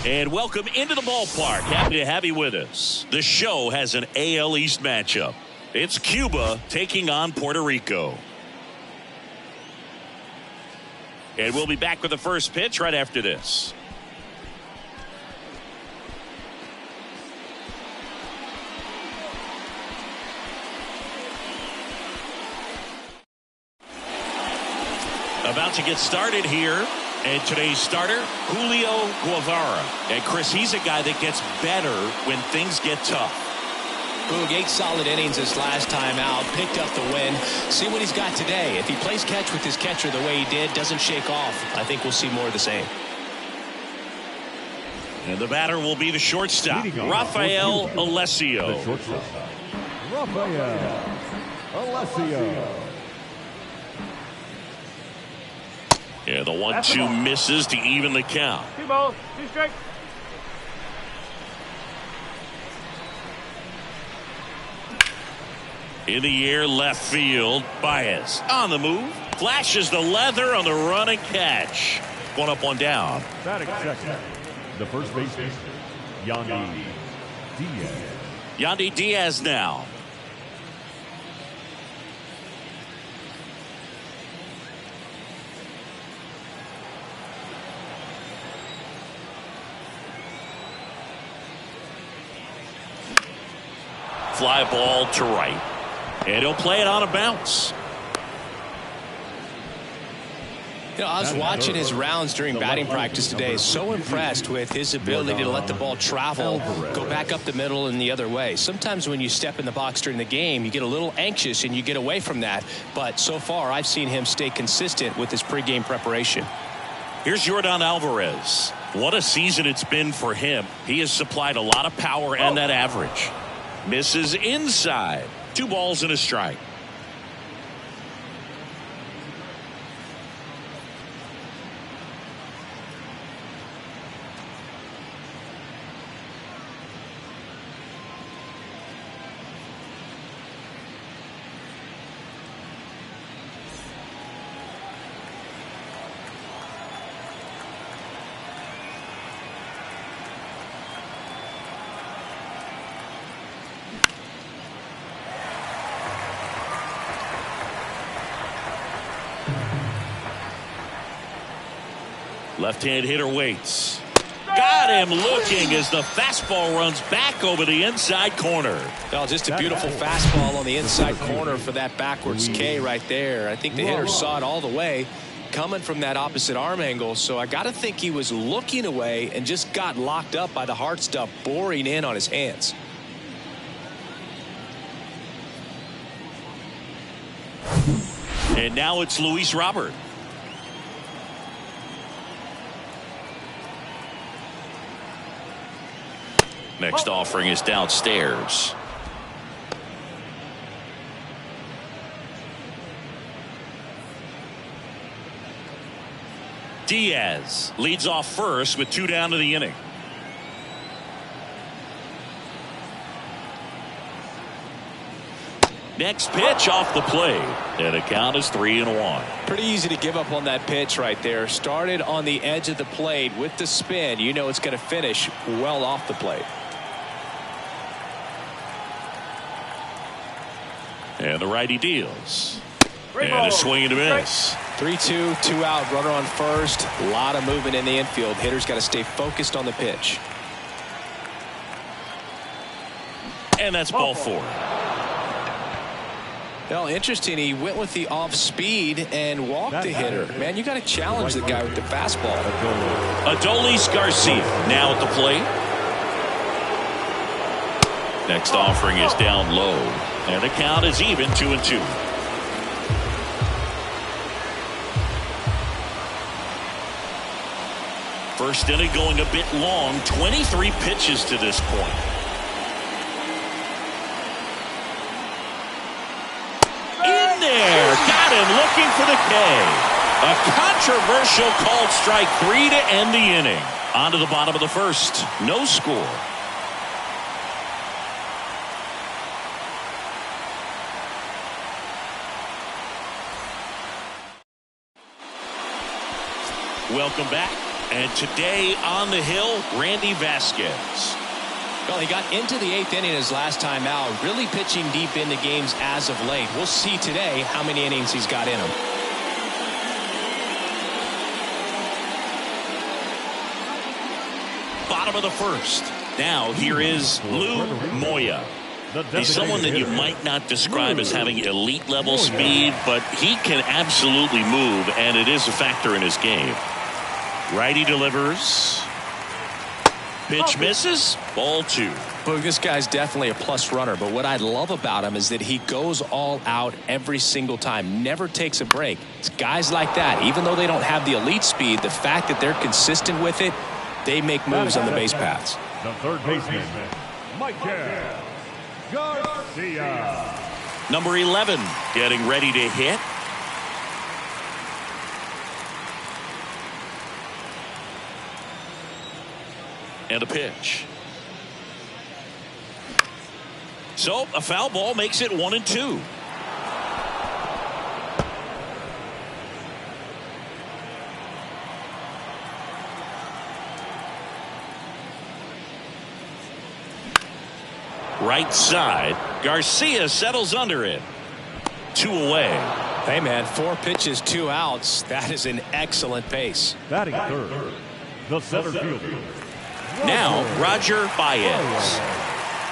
And welcome into the ballpark. Happy to have you with us. The show has an AL East matchup. It's Cuba taking on Puerto Rico. And we'll be back with the first pitch right after this. About to get started here. And today's starter, Julio Guevara. And Chris, he's a guy that gets better when things get tough. Boog, 8 solid innings this last time out, picked up the win. See what he's got today. If he plays catch with his catcher the way he did, doesn't shake off, I think we'll see more of the same. And the batter will be the shortstop, Rafael Alessio. Rafael Alessio. Yeah, the 1-2 misses to even the count. 2 balls, 2 strikes. In the air, left field. Baez on the move. Flashes the leather on the run and catch. 1 up, 1 down. Batting second, the first baseman, Yandy Diaz. Yandy Diaz now. Fly ball to right. And he'll play it on a bounce. You know, I was watching his rounds during batting practice today. So impressed with his ability to let the ball travel, go back up the middle and the other way. Sometimes when you step in the box during the game, you get a little anxious and you get away from that. But so far, I've seen him stay consistent with his pregame preparation. Here's Yordan Alvarez. What a season it's been for him. He has supplied a lot of power and that average. Misses inside. 2 balls and a strike. Left-hand hitter waits. Got him looking as the fastball runs back over the inside corner. Well, just a beautiful fastball on the inside corner for that backwards K right there. I think the hitter saw it all the way coming from that opposite arm angle. So I got to think he was looking away and just got locked up by the hard stuff boring in on his hands. And now it's Luis Robert. Next offering is downstairs. Diaz leads off first with 2 down to the inning. Next pitch off the plate. And the count is 3-1. Pretty easy to give up on that pitch right there. Started on the edge of the plate with the spin. You know it's going to finish well off the plate. And the righty deals. And a swing and a miss. 3-2, 2 out, runner on first. A lot of movement in the infield. Hitter's got to stay focused on the pitch. And that's ball 4. Well, interesting. He went with the off speed and walked the hitter. Man, you got to challenge the guy with the fastball. Adolis Garcia now at the plate. Next offering is down low. And the count is even 2-2. First inning going a bit long. 23 pitches to this point. and looking for the K. A controversial called strike 3 to end the inning. On to the bottom of the first. No score. Welcome back. And today on the hill, Randy Vasquez. Well, he got into the 8th inning his last time out, really pitching deep into games as of late. We'll see today how many innings he's got in him. Bottom of the first. Now here is Lou Moya. He's someone that you might not describe as having elite level speed, but he can absolutely move, and it is a factor in his game. Righty delivers. Pitch misses. Ball 2. Well, this guy's definitely a plus runner, but what I love about him is that he goes all out every single time, never takes a break. It's guys like that, even though they don't have the elite speed, the fact that they're consistent with it, they make moves on the base paths. The third baseman, Michael Garcia. Number 11 getting ready to hit. And a pitch. So a foul ball makes it 1-2. Right side. Garcia settles under it. 2 away. Hey, man, 4 pitches, 2 outs. That is an excellent pace. Batting third, the center fielder. Now, Roger Baez.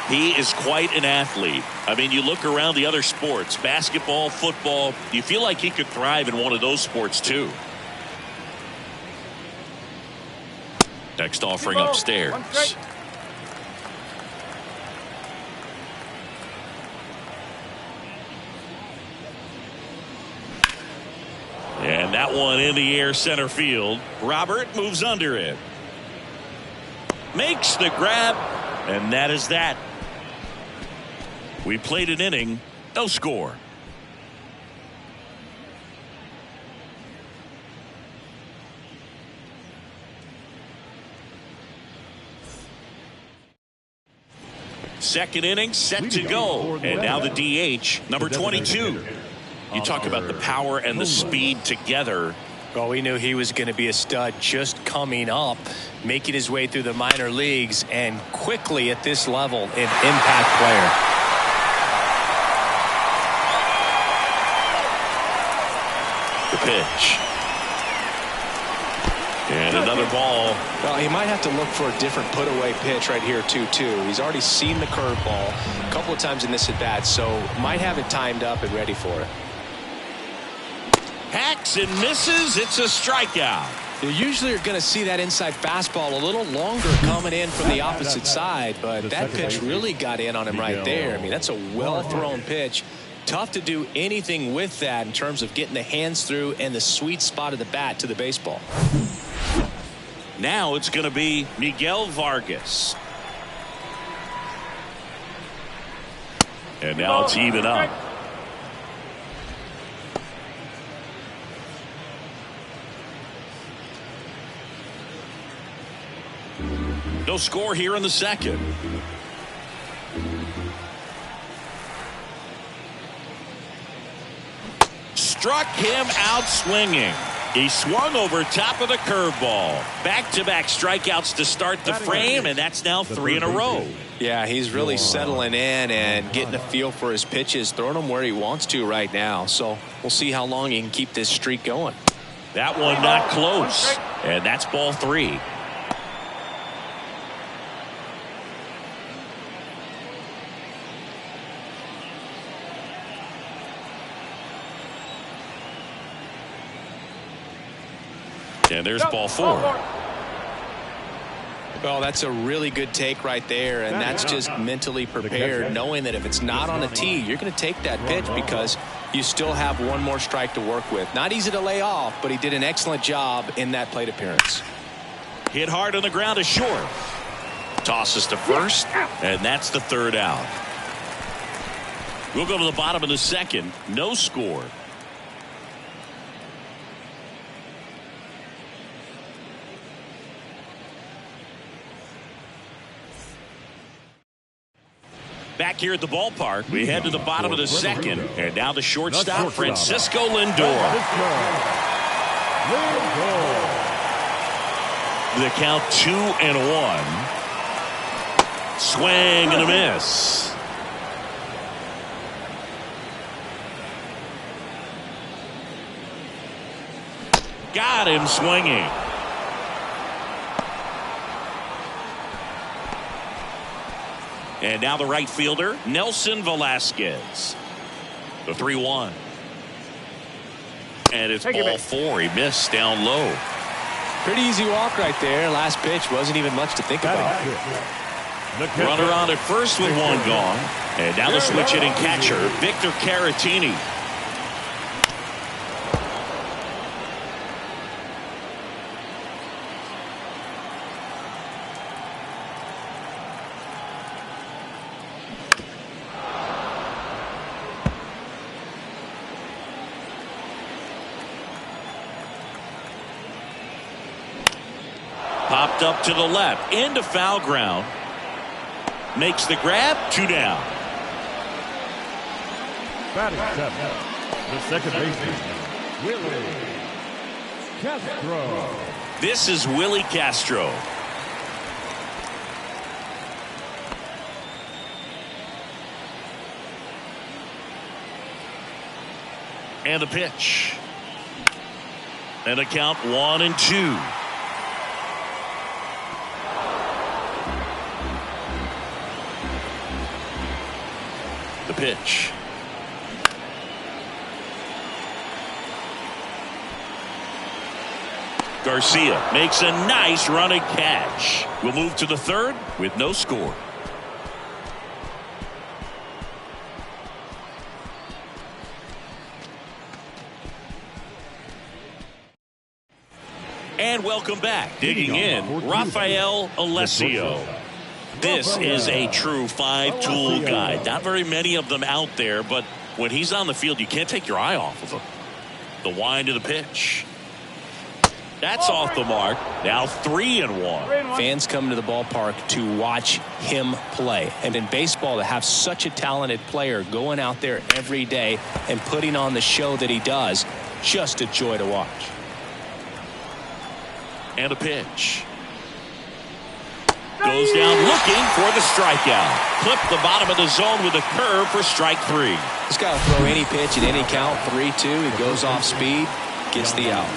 He is quite an athlete. I mean, you look around the other sports, basketball, football, you feel like he could thrive in one of those sports too. Next offering upstairs. And that one in the air center field. Robert moves under it. Makes the grab, and that is that. We played an inning, no score. Second inning set to go, and now the DH, number 22. You talk about the power and the speed together. Well, we knew he was going to be a stud just coming up, making his way through the minor leagues, and quickly at this level, an impact player. The pitch. And another ball. Well, he might have to look for a different put-away pitch right here, 2-2. He's already seen the curveball a couple of times in this at-bat, so might have it timed up and ready for it. Hacks and misses. It's a strikeout. You usually are going to see that inside fastball a little longer coming in from the opposite side, but that pitch really got in on him right there. I mean, that's a well-thrown pitch. Tough to do anything with that in terms of getting the hands through and the sweet spot of the bat to the baseball. Now it's going to be Miguel Vargas. And now it's even up. No score here in the second. Struck him out swinging. He swung over top of the curveball. Back-to-back strikeouts to start the frame, and that's now 3 in a row. Yeah, he's really settling in and getting a feel for his pitches, throwing them where he wants to right now. So we'll see how long he can keep this streak going. That one not close, and that's ball 3. And there's ball 4. Well, that's a really good take right there, and that's just mentally prepared, knowing that if it's not on a tee, you're going to take that pitch because you still have one more strike to work with. Not easy to lay off, but he did an excellent job in that plate appearance. Hit hard on the ground to short. Tosses to first, and that's the 3rd out. We'll go to the bottom of the second. No score. Back here at the ballpark, we head to the bottom of the second. And now the shortstop, Francisco Lindor. The count 2-1. Swing and a miss. Got him swinging. And now the right fielder, Nelson Velasquez. The 3-1. And it's ball 4. He missed down low. Pretty easy walk right there. Last pitch wasn't even much to think about. Runner on at first with one gone. And now the switch hitting catcher, Victor Caratini. Popped up to the left, into foul ground. Makes the grab, 2 down. Batting seventh, the second baseman, Willie Castro. This is Willie Castro. And a pitch. And a count 1-2. The pitch. Garcia makes a nice running catch. We'll move to the third with no score. And welcome back. Digging in, Rafael Alessio. This is a true 5-tool guy. Not very many of them out there, but when he's on the field, you can't take your eye off of him. The wind of the pitch. That's off the mark. Now 3-1. Fans come to the ballpark to watch him play. And in baseball, to have such a talented player going out there every day and putting on the show that he does, just a joy to watch. And a pitch. Goes down looking for the strikeout. Clip the bottom of the zone with a curve for strike 3. He's got to throw any pitch at any count. 3-2. He goes off speed. Gets the out.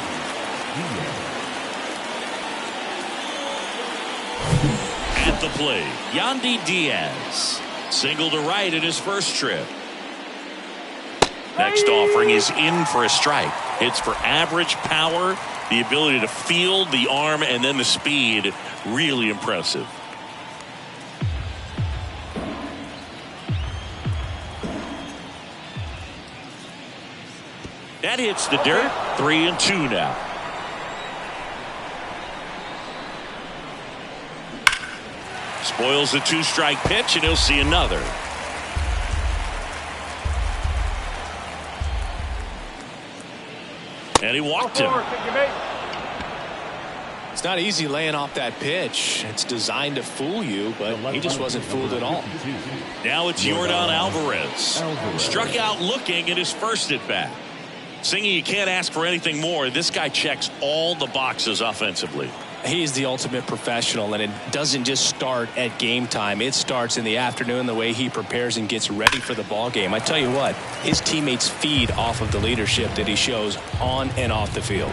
At the plate, Yandy Diaz. Single to right in his first trip. Next offering is in for a strike. It's for average power, the ability to field the arm, and then the speed. Really impressive. That hits the dirt. 3-2 now. Spoils the 2-strike pitch, and he'll see another. And he walked him. It's not easy laying off that pitch. It's designed to fool you, but he just wasn't fooled at all. Now it's Yordan Alvarez. Struck out looking in his first at bat. Singing, you can't ask for anything more. This guy checks all the boxes offensively. He's the ultimate professional, and it doesn't just start at game time. It starts in the afternoon, the way he prepares and gets ready for the ball game. I tell you what, his teammates feed off of the leadership that he shows on and off the field.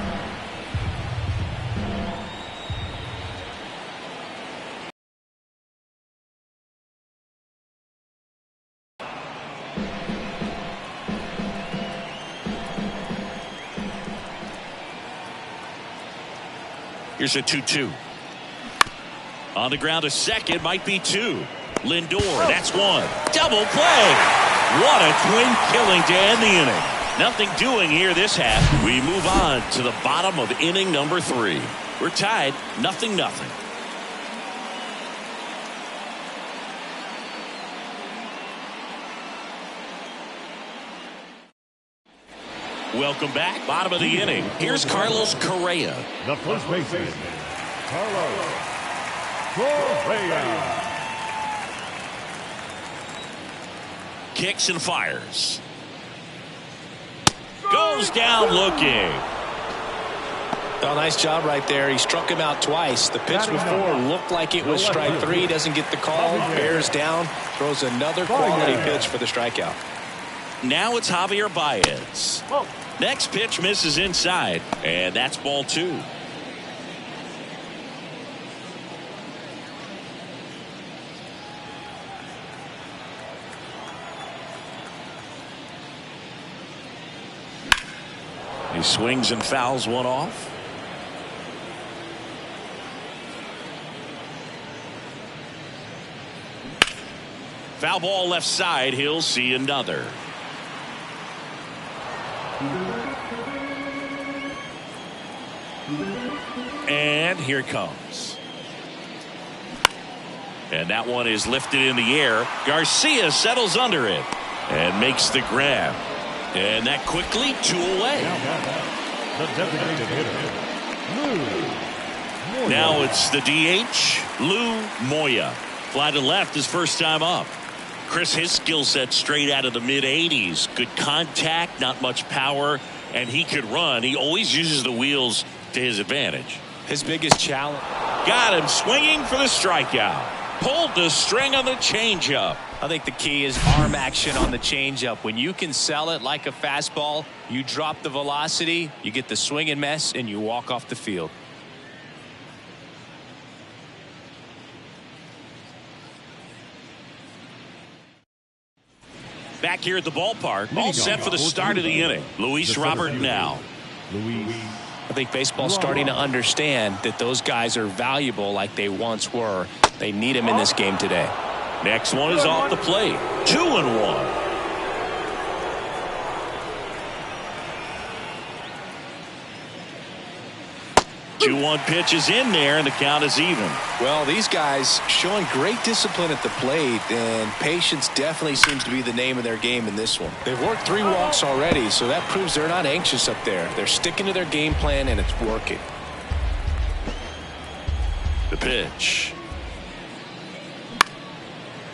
Here's a 2-2. On the ground, a second, might be 2. Lindor, that's 1. Double play. What a twin killing to end the inning. Nothing doing here this half. We move on to the bottom of inning number 3. We're tied, 0-0. Welcome back. Bottom of the inning. Here's Carlos Correa. The first baseman, Carlos Correa. kicks and fires. Goes down looking. Oh, nice job right there. He struck him out twice. The pitch before looked like it was strike 3. Doesn't get the call. Bears down. Throws another quality pitch for the strikeout. Now it's Javier Baez. Next pitch misses inside. And that's ball 2. He swings and fouls one off. Foul ball left side. He'll see another. And here it comes. And that one is lifted in the air. Garcia settles under it and makes the grab. And that quickly 2 away. Now it's the DH, Lou Moya. Fly to left his first time up. Chris, his skill set straight out of the mid-80s. Good contact, not much power, and he could run. He always uses the wheels to his advantage. His biggest challenge. Got him swinging for the strikeout. Pulled the string on the changeup. I think the key is arm action on the changeup. When you can sell it like a fastball, you drop the velocity, you get the swing and miss, and you walk off the field. Back here at the ballpark, all set for the start of the inning. Luis Robert now. I think baseball's starting to understand that those guys are valuable like they once were. They need them in this game today. Next one is off the plate. 2-1. 2-1 pitch is in there, and the count is even. Well, these guys showing great discipline at the plate, and patience definitely seems to be the name of their game in this one. They've worked 3 walks already, so that proves they're not anxious up there. They're sticking to their game plan, and it's working. The pitch.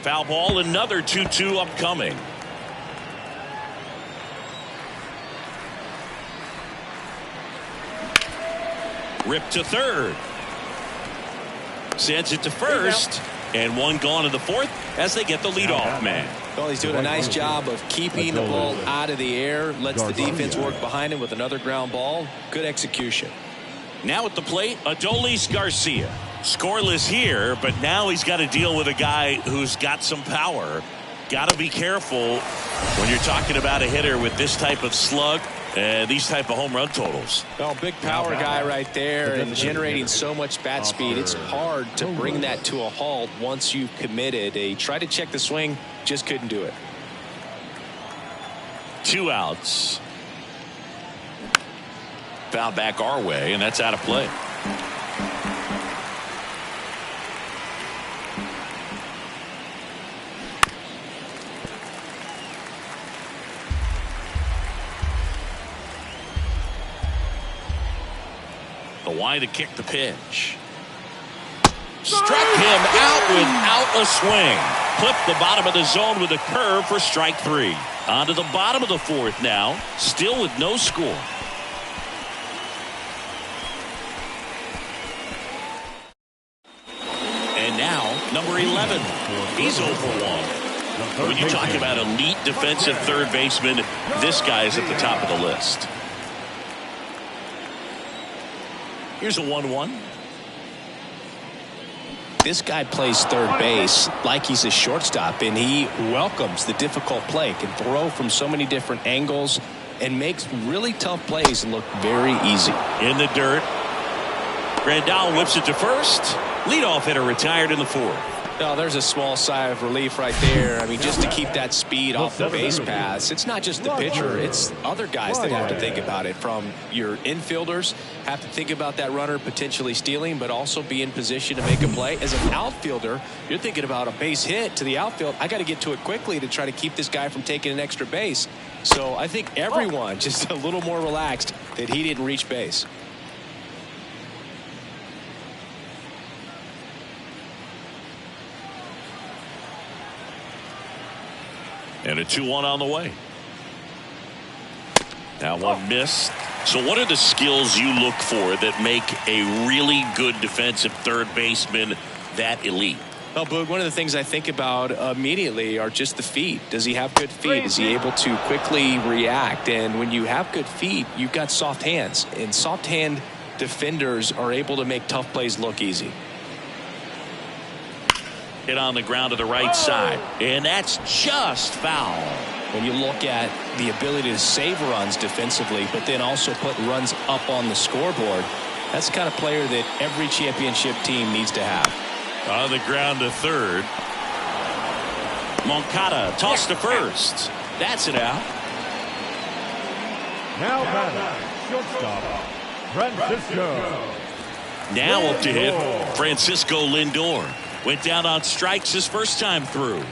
Foul ball, another 2-2 upcoming. Rip to third. Sends it to first. And one gone in the fourth as they get the leadoff man. Well, he's doing a nice job of keeping the ball out of the air. Lets the defense work behind him with another ground ball. Good execution. Now at the plate, Adolis Garcia. Scoreless here, but now he's got to deal with a guy who's got some power. Got to be careful when you're talking about a hitter with this type of slug and these type of home run totals. Well, big power guy right there and generating so much bat speed. It's hard to bring that to a halt once you've committed. He tried to check the swing, just couldn't do it. 2 outs. Foul back our way, and that's out of play. Why to kick the pitch. Struck him out without a swing. Clipped the bottom of the zone with a curve for strike 3. On to the bottom of the 4th now. Still with no score. And now number 11. He's 0 for 1. When you talk about elite defensive third baseman, this guy is at the top of the list. Here's a 1-1. This guy plays third base like he's a shortstop, and he welcomes the difficult play. Can throw from so many different angles and makes really tough plays look very easy. In the dirt. Grandal whips it to first. Leadoff hitter retired in the 4th. Oh, there's a small sigh of relief right there. I mean, just to keep that speed off the base paths. It's not just the pitcher. It's other guys that have to think about it. From your infielders have to think about that runner potentially stealing, but also be in position to make a play. As an outfielder, you're thinking about a base hit to the outfield. I got to get to it quickly to try to keep this guy from taking an extra base. So I think everyone just a little more relaxed that he didn't reach base. And a 2-1 on the way. That one missed. So what are the skills you look for that make a really good defensive third baseman that elite? Well, Boog, one of the things I think about immediately are just the feet. Does he have good feet? Is he able to quickly react? And when you have good feet, you've got soft hands. And soft hand defenders are able to make tough plays look easy. Hit on the ground to the right side. And that's just foul. When you look at the ability to save runs defensively, but then also put runs up on the scoreboard, that's the kind of player that every championship team needs to have. On the ground to third. Moncada tossed to first. That's it out. Now batting, shortstop, Francisco. Now up to hit, Francisco Lindor. Went down on strikes his first time through.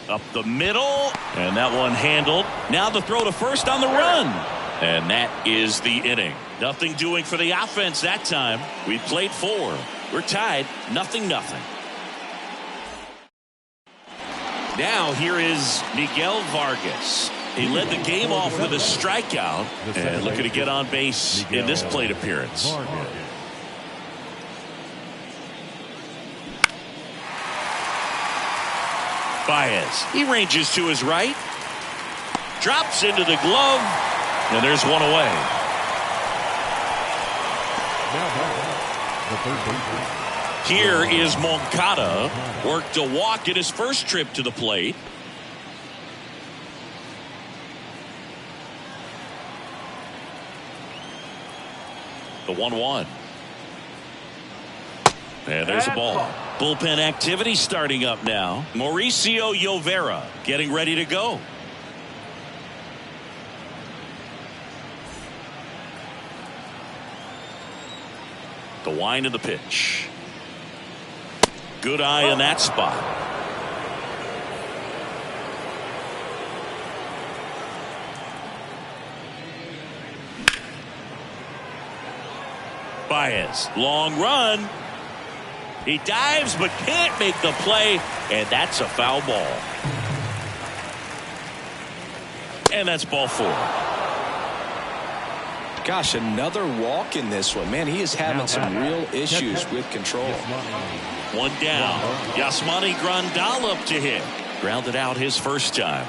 Up the middle, and that one handled. Now the throw to first on the run. And that is the inning. Nothing doing for the offense that time. We played 4. We're tied 0-0. Now here is Miguel Vargas. He led the game off with a strikeout and looking to get on base in this plate appearance. Baez, he ranges to his right, drops into the glove, and there's one away. Here is Moncada, worked a walk in his first trip to the plate. The 1-1. And there's a ball. Bullpen activity starting up now. Mauricio Llovera getting ready to go. The wind of the pitch. Good eye in that spot. Baez, long run. He dives but can't make the play, and that's a foul ball. And that's ball 4. Gosh, another walk in this one. Man, he is having some real issues with control. One down. Yasmani Grandal up to hit. Grounded out his first time.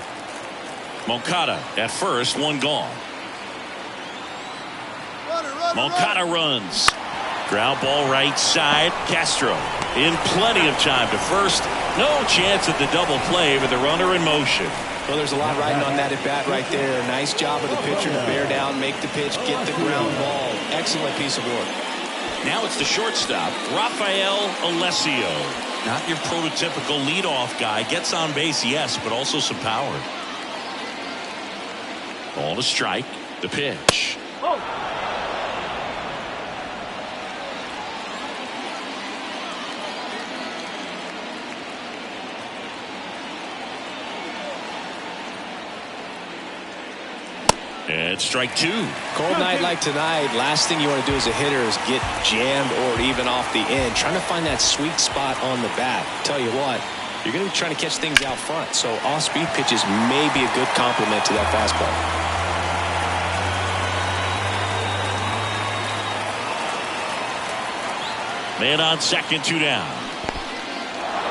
Moncada at first, one gone. Moncada runs. Ground ball right side. Castro in plenty of time to first. No chance at the double play with the runner in motion. Well, there's a lot riding on that at bat right there. Nice job of the pitcher to bear down, make the pitch, get the ground ball. Excellent piece of work. Now it's the shortstop, Rafael Alessio. Not your prototypical leadoff guy. Gets on base, yes, but also some power. Ball to strike. The pitch. And strike 2. Cold night like tonight, last thing you want to do as a hitter is get jammed or even off the end. Trying to find that sweet spot on the bat. Tell you what, you're going to be trying to catch things out front. So off-speed pitches may be a good complement to that fastball. Man on second, 2 down.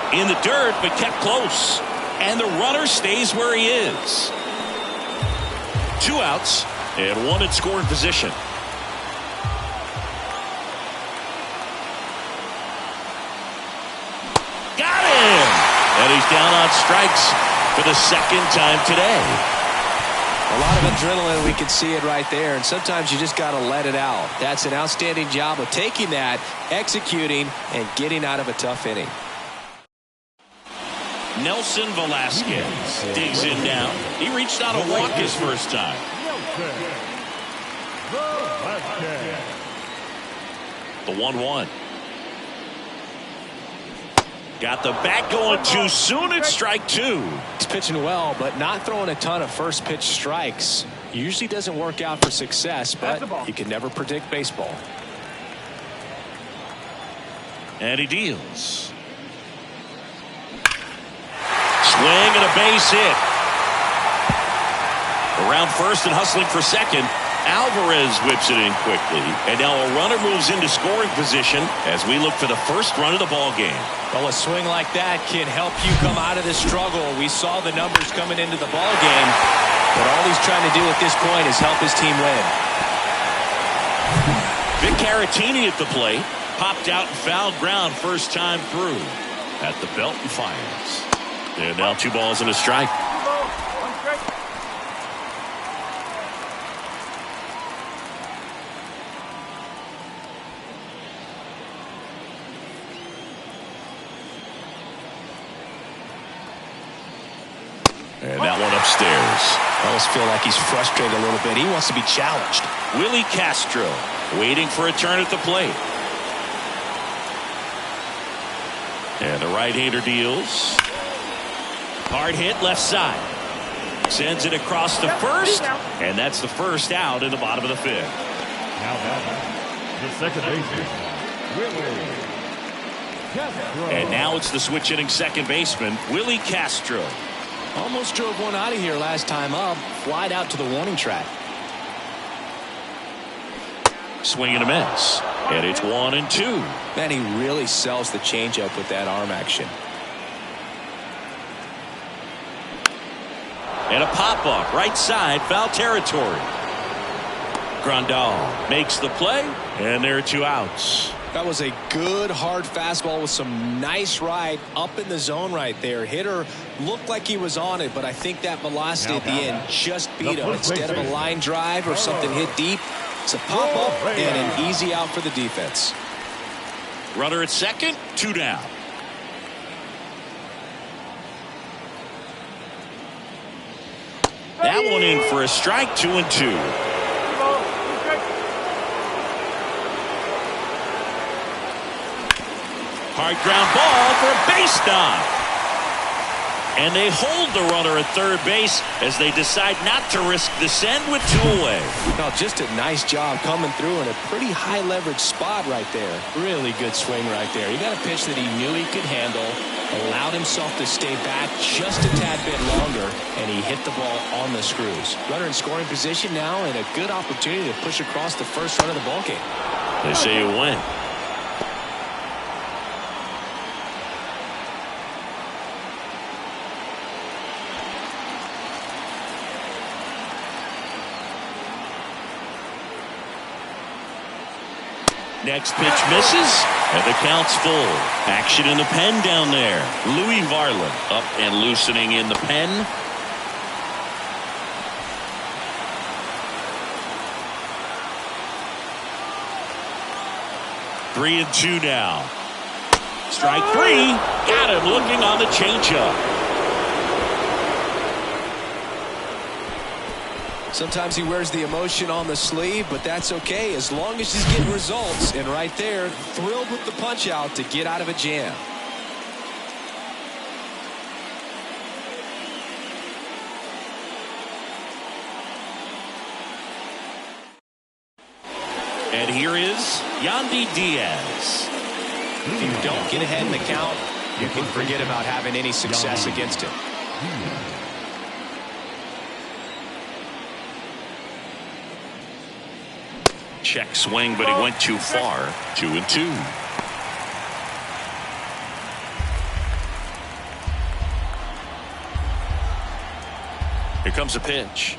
In the dirt, but kept close. And the runner stays where he is. 2 outs and 1 in scoring position. Got him! And he's down on strikes for the second time today. A lot of adrenaline, we can see it right there, and sometimes you just got to let it out. That's an outstanding job of taking that, executing, and getting out of a tough inning. Nelson Velasquez digs in now. He reached out a walk his first time. The 1-1. Got the bat going too soon. It's strike 2. He's pitching well, but not throwing a ton of first pitch strikes. Usually doesn't work out for success, but you can never predict baseball. And he deals. Swing and a base hit. Around first and hustling for second. Alvarez whips it in quickly. And now a runner moves into scoring position as we look for the first run of the ball game. Well, a swing like that can help you come out of the struggle. We saw the numbers coming into the ball game, but all he's trying to do at this point is help his team win. Vic Caratini at the plate. Popped out and fouled ground first time through. At the belt and fires. And now 2 balls and a strike. And that one upstairs. I almost feel like he's frustrated a little bit. He wants to be challenged. Willie Castro waiting for a turn at the plate. And the right-hander deals. Hard hit left side. Sends it across to first. And that's the first out in the bottom of the 5th. Now the second baseman, Willie Castro. And now it's the switch hitting second baseman, Willie Castro. Almost drove one out of here last time up. Flied out to the warning track. Swing and a miss. And it's 1-2. Man, he really sells the changeup with that arm action. And a pop-up right side, foul territory. Grandal makes the play, and there are 2 outs. That was a good hard fastball with some nice ride up in the zone right there. Hitter looked like he was on it, but I think that velocity at the end just beat him. Instead of a line drive or something hit deep, it's a pop up and an easy out for the defense. Runner at second, 2 down. That one in for a strike, 2-2. Hard ground ball for a base knock. And they hold the runner at third base as they decide not to risk the send with 2 away. Well, just a nice job coming through in a pretty high leverage spot right there. Really good swing right there. He got a pitch that he knew he could handle, allowed himself to stay back just a tad bit longer, and he hit the ball on the screws. Runner in scoring position now, and a good opportunity to push across the first run of the ball game. They say it went. Next pitch misses, and the count's full. Action in the pen down there. Louis Varland up and loosening in the pen. Three and 2 now. Strike 3. Got him looking on the changeup. Sometimes he wears the emotion on the sleeve, but that's okay as long as he's getting results. And right there, thrilled with the punch out to get out of a jam. And here is Yandy Diaz. If you don't get ahead in the count, you can forget about having any success against him. Check swing, but he went too far. 2-2. Here comes a pitch.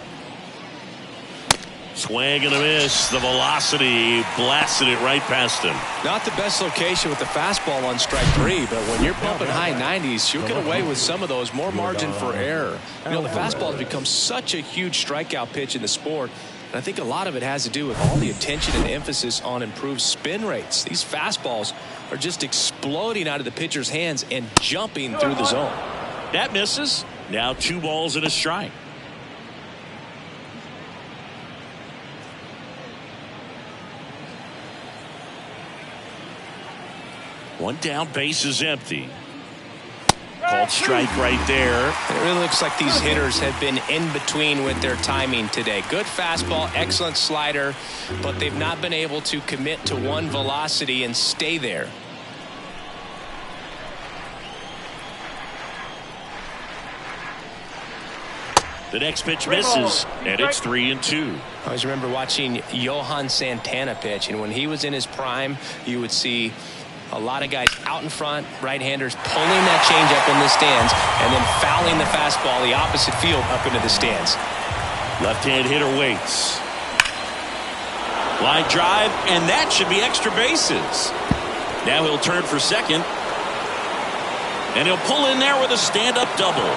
Swing and a miss. The velocity blasted it right past him. Not the best location with the fastball on strike 3, but when you're pumping high 90s, you'll get away with some of those. More margin for error. You know, the fastball has become such a huge strikeout pitch in the sport. And I think a lot of it has to do with all the attention and emphasis on improved spin rates. These fastballs are just exploding out of the pitcher's hands and jumping through the zone. That misses. Now 2 balls and a strike. One down, base is empty. Called strike right there. It really looks like these hitters have been in between with their timing today. Good fastball, excellent slider, but they've not been able to commit to one velocity and stay there. The next pitch misses, and it's 3-2. I always remember watching Johan Santana pitch, and when he was in his prime, you would see a lot of guys out in front, right-handers pulling that changeup in the stands, and then fouling the fastball the opposite field up into the stands. Left-hand hitter waits. Line drive, and that should be extra bases. Now he'll turn for second, and he'll pull in there with a stand-up double.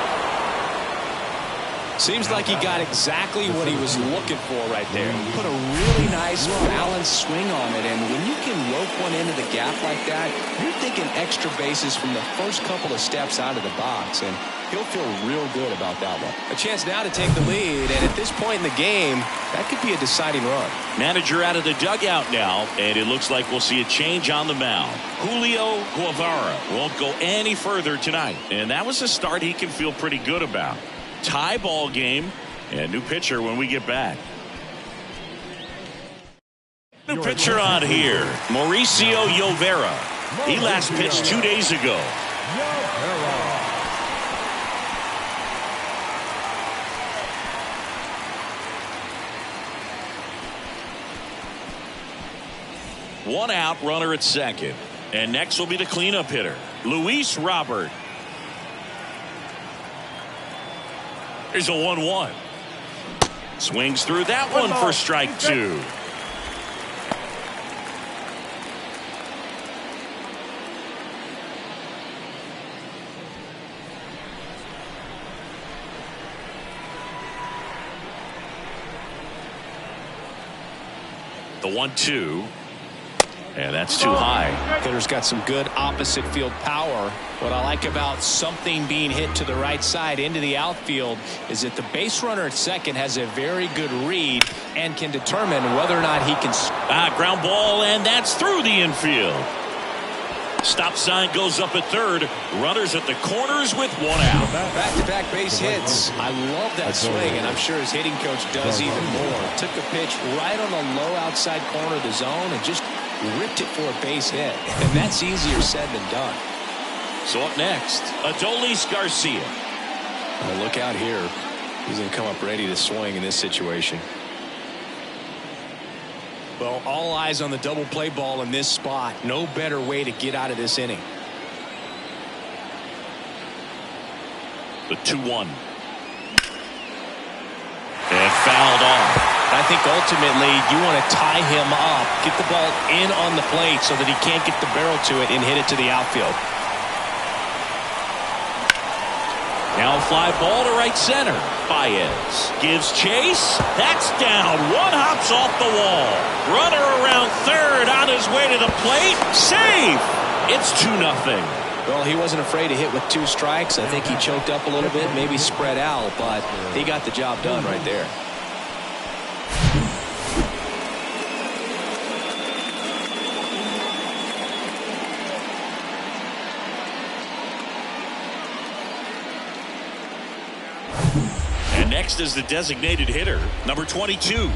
Seems like he got exactly what he was looking for right there. He put a really nice balanced swing on it, and when you can rope one into the gap like that, you're thinking extra bases from the first couple of steps out of the box, and he'll feel real good about that one. A chance now to take the lead, and at this point in the game, that could be a deciding run. Manager out of the dugout now, and it looks like we'll see a change on the mound. Julio Guevara won't go any further tonight, and that was a start he can feel pretty good about. Tie ball game, and new pitcher when we get back. New pitcher on here, Mauricio Llovera. He last pitched 2 days ago. 1 out, runner at second. And next will be the cleanup hitter, Luis Robert. Here's a 1-1. Swings through that one for strike 2. The 1-2. And that's too high. Hitter's got some good opposite field power. What I like about something being hit to the right side into the outfield is that the base runner at second has a very good read and can determine whether or not he can. Ground ball, and that's through the infield. Stop sign goes up at third. Runners at the corners with 1 out. Back-to-back base hits. I love that swing, and I'm sure his hitting coach does even more. Took a pitch right on the low outside corner of the zone and just ripped it for a base hit. And that's easier said than done. So up next, Adolis Garcia. Well, look out here. He's going to come up ready to swing in this situation. Well, all eyes on the double play ball in this spot. No better way to get out of this inning. The 2-1. And fouled off. I think ultimately you want to tie him up, get the ball in on the plate so that he can't get the barrel to it and hit it to the outfield. Now a fly ball to right center. Baez gives chase. That's down. One hops off the wall. Runner around third on his way to the plate. Safe. It's 2-0. Well, he wasn't afraid to hit with 2 strikes. I think he choked up a little bit, maybe spread out, but he got the job done right there. And next is the designated hitter, number 22.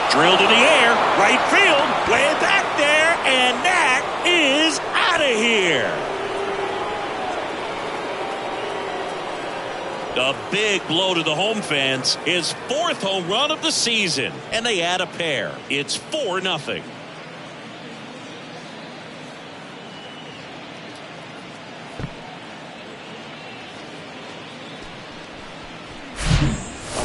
Drilled in the air, right field, way back there, and that is out of here. A big blow to the home fans. His 4th home run of the season, and they add a pair. It's 4-0.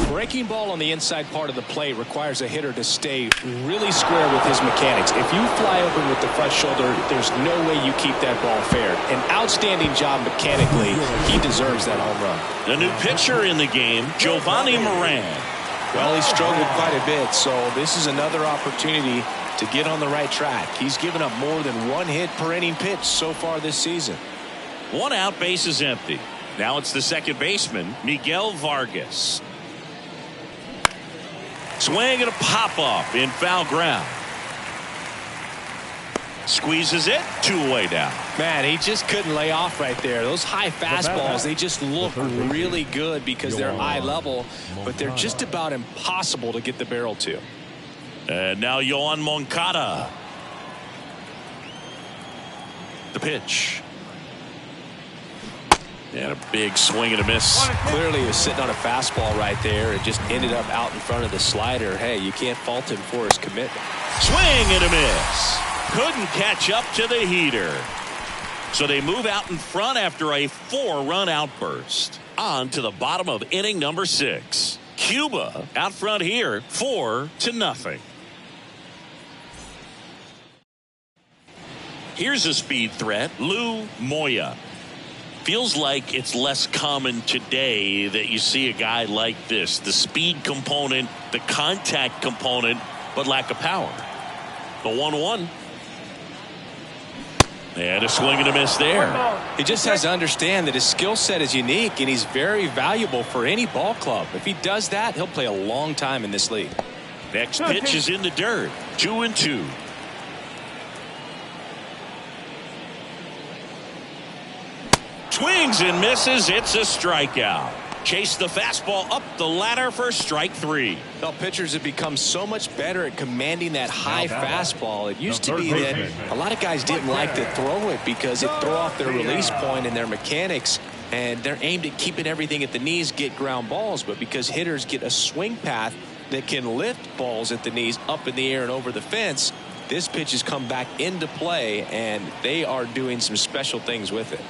Breaking ball on the inside part of the plate requires a hitter to stay really square with his mechanics. If you fly open with the front shoulder, there's no way you keep that ball fair. An outstanding job mechanically. He deserves that home run. The new pitcher in the game, Giovanni Moran. Well, he struggled quite a bit, so this is another opportunity to get on the right track. He's given up more than 1 hit per inning pitch so far this season. 1 out, base is empty. Now it's the second baseman, Miguel Vargas. Swing and a pop-off in foul ground. Squeezes it, 2 away now. Man, he just couldn't lay off right there. Those high fastballs, they just look really good because they're eye level, but they're just about impossible to get the barrel to. And now Yohan Moncada. The pitch. And a big swing and a miss. Clearly he was sitting on a fastball right there. It just ended up out in front of the slider. Hey, you can't fault him for his commitment. Swing and a miss. Couldn't catch up to the heater. So they move out in front after a 4-run outburst. On to the bottom of inning number 6. Cuba out front here, 4-0. Here's a speed threat, Lou Moya. Feels like it's less common today that you see a guy like this. The speed component, the contact component, but lack of power. The 1-1. And a swing and a miss there. He just has to understand that his skill set is unique and he's very valuable for any ball club. If he does that, he'll play a long time in this league. Next pitch is in the dirt. 2-2. Swings and misses. It's a strikeout. Chase the fastball up the ladder for strike 3. Well, pitchers have become so much better at commanding that high fastball. It used to be that a lot of guys didn't like to throw it because it threw off their release point and their mechanics, and they're aimed at keeping everything at the knees, get ground balls. But because hitters get a swing path that can lift balls at the knees up in the air and over the fence, this pitch has come back into play, and they are doing some special things with it.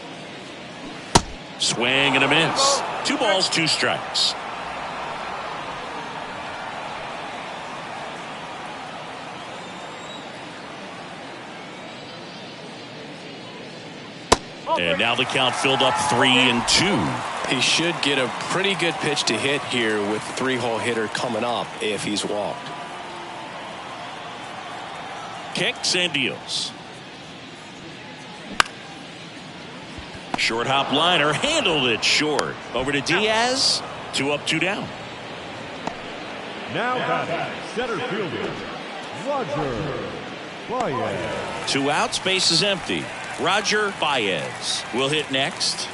Swing and a miss. 2 balls, 2 strikes. And now the count filled up 3-2. He should get a pretty good pitch to hit here with the 3-hole hitter coming up if he's walked. Kicks and deals. Short hop liner, handled it short. Over to Diaz. 2 up, 2 down. Now batting, center fielder, Roger Baez. 2 outs, base is empty. Roger Baez will hit next.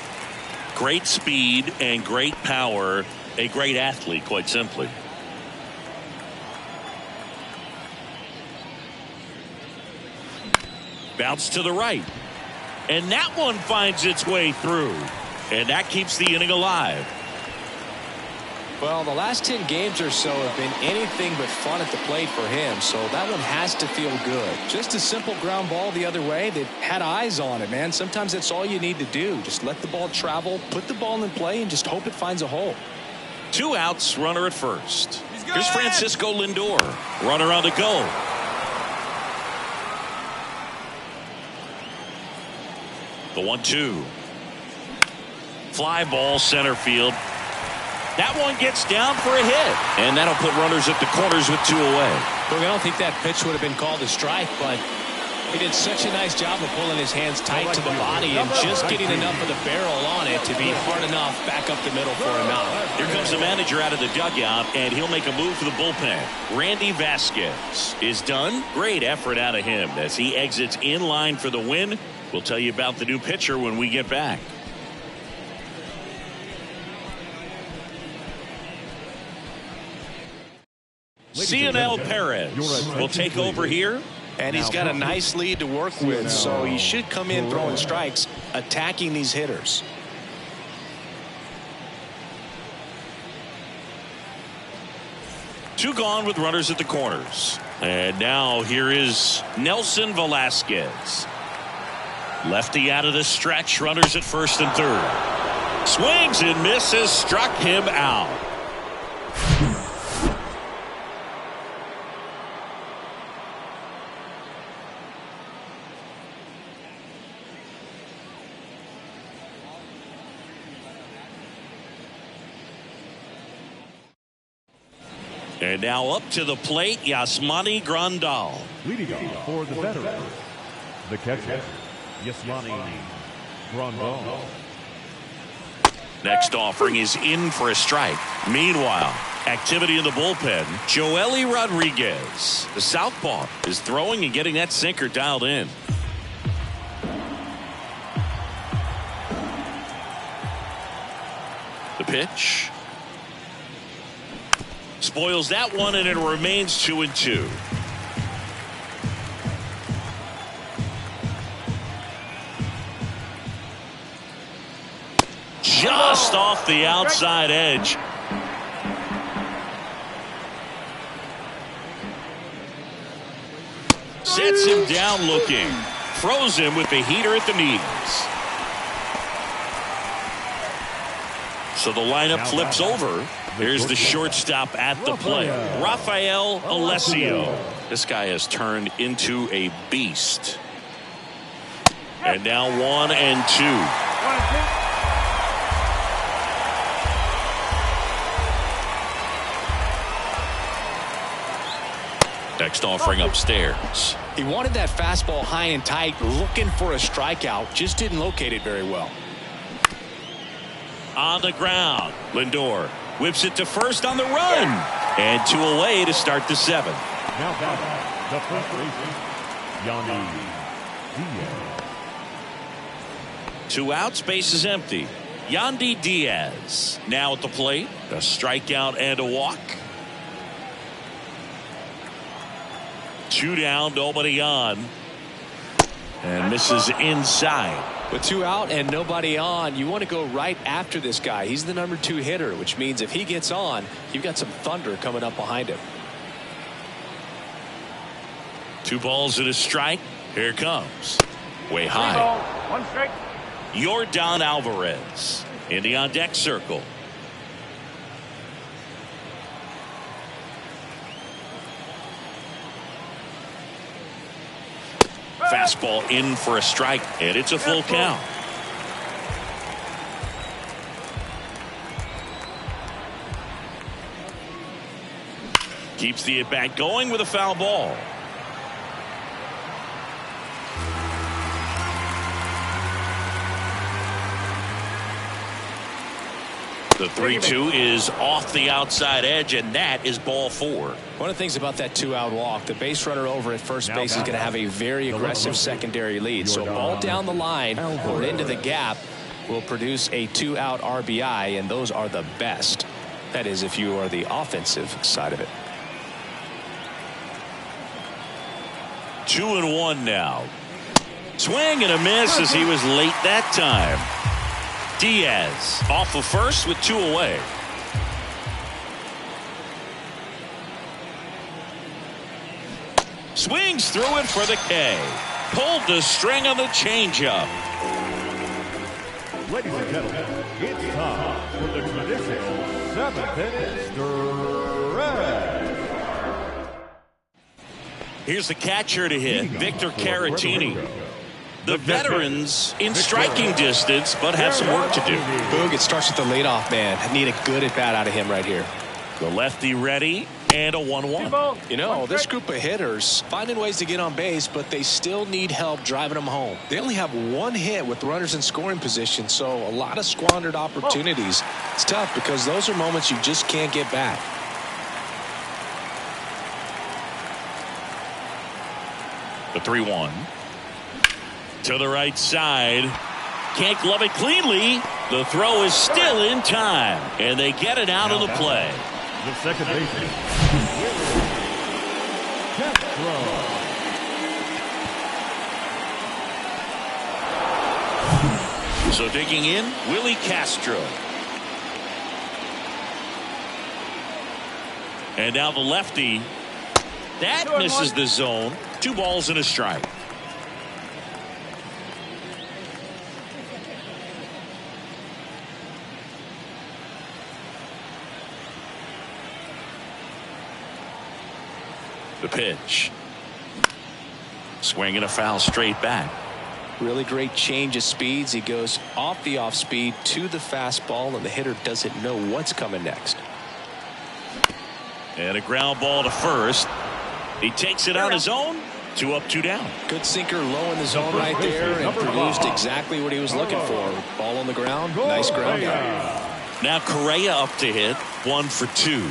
Great speed and great power. A great athlete, quite simply. Bounce to the right. And that one finds its way through. And that keeps the inning alive. Well, the last 10 games or so have been anything but fun at the plate for him, so that one has to feel good. Just a simple ground ball the other way. They've had eyes on it, man. Sometimes that's all you need to do. Just let the ball travel, put the ball in play, and just hope it finds a hole. 2 outs, runner at first. Here's Francisco Lindor. Runner on the go. The 1-2. Fly ball center field. That one gets down for a hit. And that'll put runners at the corners with 2 away. Look, I don't think that pitch would have been called a strike, but he did such a nice job of pulling his hands tight to the body and just getting enough of the barrel on it to be hard enough back up the middle for a knock. Here comes the manager out of the dugout, and he'll make a move for the bullpen. Randy Vasquez is done. Great effort out of him as he exits in line for the win. We'll tell you about the new pitcher when we get back. Cionel Perez will take over here. And he's got a nice lead to work with, so he should come in throwing strikes, attacking these hitters. Two gone with runners at the corners. And now here is Nelson Velasquez. Lefty out of the stretch, runners at first and third. Swings and misses, struck him out. And now up to the plate, Yasmani Grandal. Leading off for the veteran, the catcher, Yasmani Grandal. Next offering is in for a strike. Meanwhile, activity in the bullpen. Joely Rodriguez, the southpaw, is throwing and getting that sinker dialed in. The pitch. Spoils that one, and it remains 2-2. just off the outside edge. Sets him down looking. Throws him with the heater at the knees. So the lineup flips over. Here's the shortstop at the plate, Rafael Alessio. This guy has turned into a beast. And now 1 and 2. Next offering upstairs. He wanted that fastball high and tight, looking for a strikeout. Just didn't locate it very well. On the ground, Lindor whips it to first on the run. And 2 away to start the 7th. Now batting, the first baseman, Yandy Diaz. 2 outs, base is empty. Yandy Diaz now at the plate. A strikeout and a walk. 2 down, nobody on. And misses inside. With 2 out and nobody on, you want to go right after this guy. He's the number 2 hitter, which means if he gets on, you've got some thunder coming up behind him. 2 balls and a strike. Here it comes. Way high. 1 strike. Yordan Alvarez in the on deck circle. Fastball in for a strike, and it's a full count. Keeps the at bat going with a foul ball. The 3-2 is off the outside edge, and that is ball 4. One of the things about that 2-out walk, the base runner over at first base is going to have a very aggressive secondary lead. So a ball down the line or into the gap will produce a 2-out RBI, and those are the best. That is, if you are the offensive side of it. 2-1 now. Swing and a miss as he was late that time. Diaz off of first with 2 away. Swings through it for the K. Pulled the string on the changeup. Ladies and gentlemen, it's time for the traditional 7th stretch. Here's the catcher to hit, Victor Caratini. The veterans in striking distance, but have some work to do. Boog, it starts with the leadoff man. I need a good at bat out of him right here. The lefty ready, and a 1-1. You know, this group of hitters finding ways to get on base, but they still need help driving them home. They only have 1 hit with runners in scoring position, so a lot of squandered opportunities. It's tough because those are moments you just can't get back. The 3-1. To the right side. Can't glove it cleanly. The throw is still in time, and they get it out of the play. The second baseman, Castro. So digging in, Willie Castro. And now the lefty. That misses the zone. 2 balls and a strike. The pitch. Swing and a foul straight back. Really great change of speeds. He goes off the off speed to the fastball, and the hitter doesn't know what's coming next. And a ground ball to first. He takes it on his own. 2 up, 2 down. Good sinker low in the zone right there and produced exactly what he was looking for. Ball on the ground. Nice ground out. Now Correa up to hit. 1 for 2.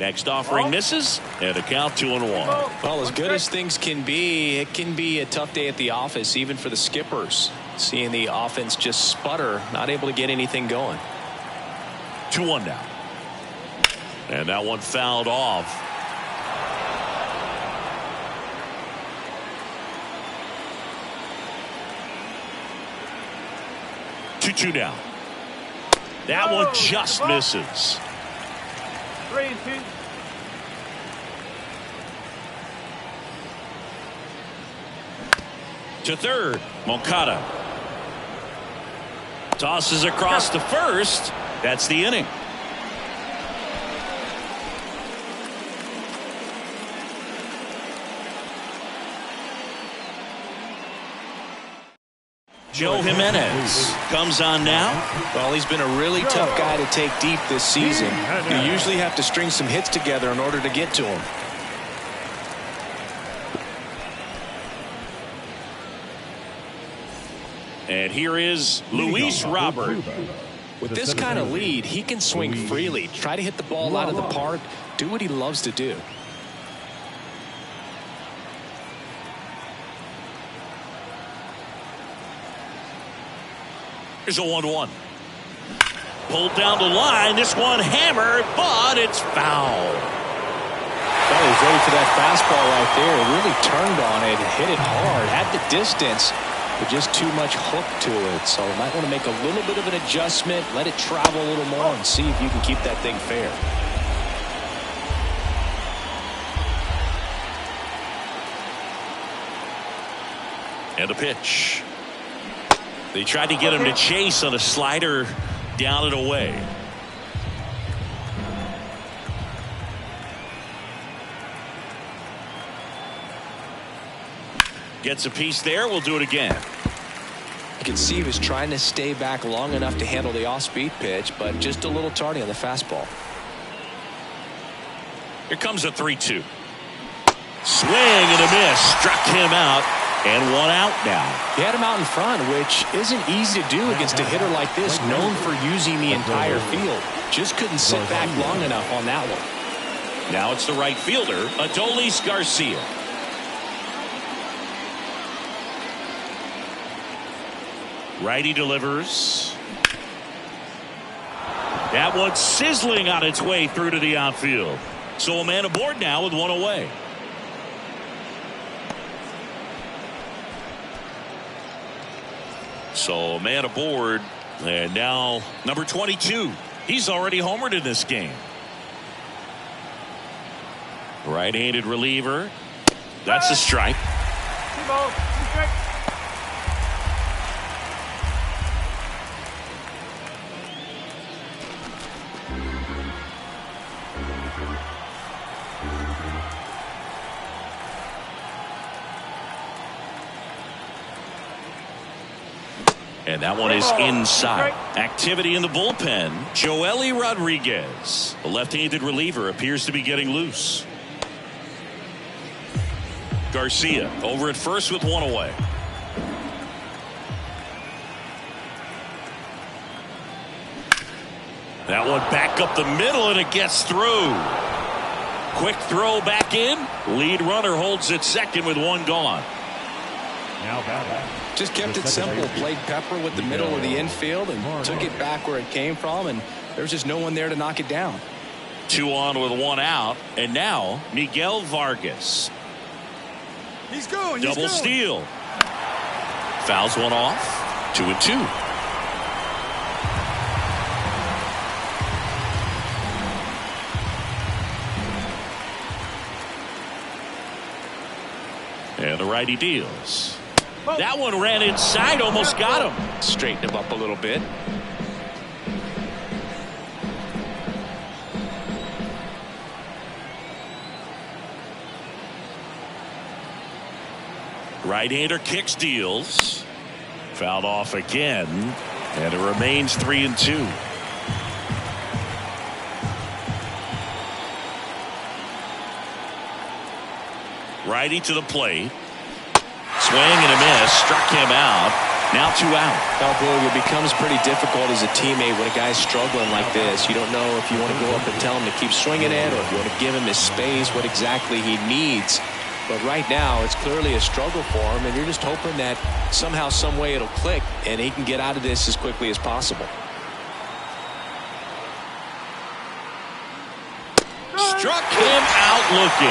Next offering misses, and a count 2-1. Well, as good as things can be, it can be a tough day at the office, even for the skippers. Seeing the offense just sputter, not able to get anything going. 2-1 now. And that one fouled off. Two now. That one just misses. 3-2. To third, Moncada tosses across to first. That's the inning. Joe Jimenez comes on now. Well, he's been a really tough guy to take deep this season. You usually have to string some hits together in order to get to him. And here is Luis Robert. With this kind of lead, he can swing freely, try to hit the ball out of the park, do what he loves to do. Here's a 1-1. Pulled down the line. This one hammered, but it's foul. Well, he was ready for that fastball right there. Really turned on it, hit it hard, had the distance, but just too much hook to it. So you might want to make a little bit of an adjustment, let it travel a little more, and see if you can keep that thing fair. And a pitch. They tried to get him to chase on a slider down and away. Gets a piece there. We'll do it again. You can see he was trying to stay back long enough to handle the off-speed pitch, but just a little tardy on the fastball. Here comes a 3-2. Swing and a miss. Struck him out. And one out now. He had him out in front, which isn't easy to do against a hitter like this, known for using the entire field. Just couldn't sit back long enough on that one. Now it's the right fielder, Adolis Garcia. Righty delivers. That one's sizzling on its way through to the outfield. So a man aboard now with one away. So a man aboard, and now number 22. He's already homered in this game. Right-handed reliever. That's a strike. And that one is inside. Activity in the bullpen. Joely Rodriguez, the left-handed reliever, appears to be getting loose. Garcia over at first with one away. That one back up the middle, and it gets through. Quick throw back in. Lead runner holds at second with one gone. Now batting. Just kept it simple. Played pepper with the middle of the infield and took it back where it came from, and there's just no one there to knock it down. 2 on with 1 out, and now Miguel Vargas. He's going. Double steal. Fouls one off. 2-2. And the righty deals. That one ran inside, almost got him. Straighten him up a little bit. Right-hander kicks, deals. Fouled off again, and it remains 3-2. Righty to the plate. Swing and a miss. Struck him out. Now 2 out. Oh, boy, it becomes pretty difficult as a teammate when a guy's struggling like this. You don't know if you want to go up and tell him to keep swinging it, or if you want to give him his space, what exactly he needs. But right now, it's clearly a struggle for him, and you're just hoping that somehow, some way it'll click, and he can get out of this as quickly as possible. struck him out looking.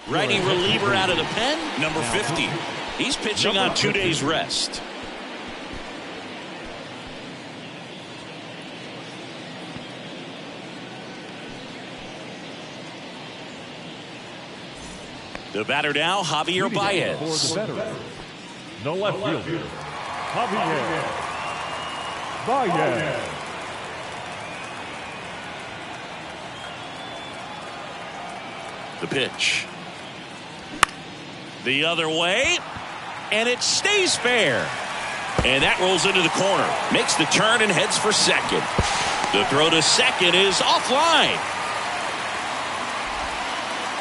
Righty reliever out of the pen, number 50. He's pitching on 2 days rest. The batter now, Javier Baez. The left fielder, Javier Baez. The pitch. The other way, and it stays fair. And that rolls into the corner. Makes the turn and heads for second. The throw to second is offline.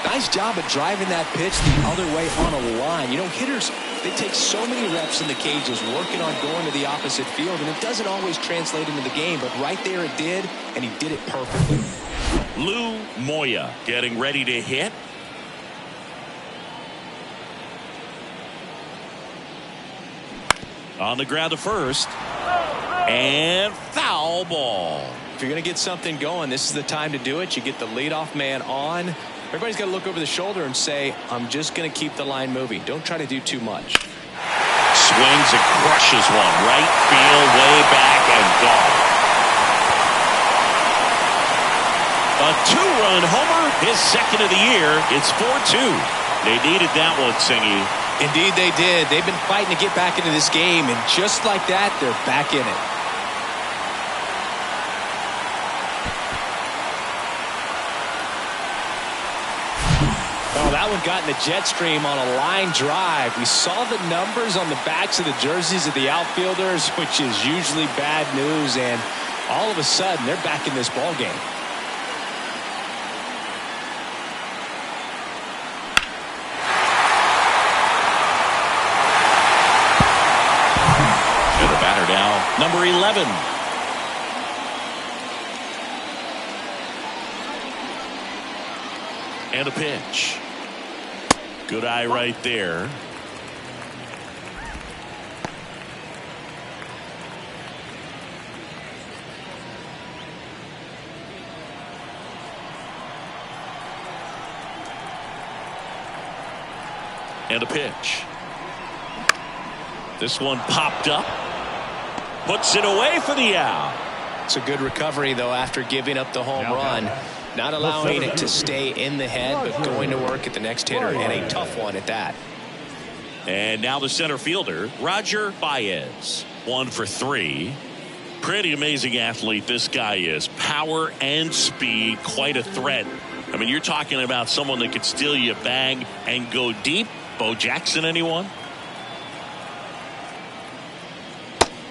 Nice job of driving that pitch the other way on a line. You know, hitters, they take so many reps in the cages working on going to the opposite field, and it doesn't always translate into the game, but right there it did, and he did it perfectly. Lou Moya getting ready to hit. On the ground to first. And foul ball. If you're going to get something going, this is the time to do it. You get the leadoff man on. Everybody's got to look over the shoulder and say, I'm just going to keep the line moving. Don't try to do too much. Swings and crushes one. Right field, way back and gone. A two-run homer, his second of the year. It's 4-2. They needed that one, Singy. Indeed they did. They've been fighting to get back into this game, and just like that, they're back in it. Oh, that one got in the jet stream on a line drive. We saw the numbers on the backs of the jerseys of the outfielders, which is usually bad news, and all of a sudden, they're back in this ball game. Number 11. And a pitch. Good eye right there. And a pitch. This one popped up. Puts it away for the out. It's a good recovery, though, after giving up the home run. Not allowing it to stay in the head, but going to work at the next hitter, and a tough one at that. And now the center fielder, Roger Baez. 1 for 3. Pretty amazing athlete this guy is. Power and speed, quite a threat. I mean, you're talking about someone that could steal you a bag and go deep. Bo Jackson, anyone?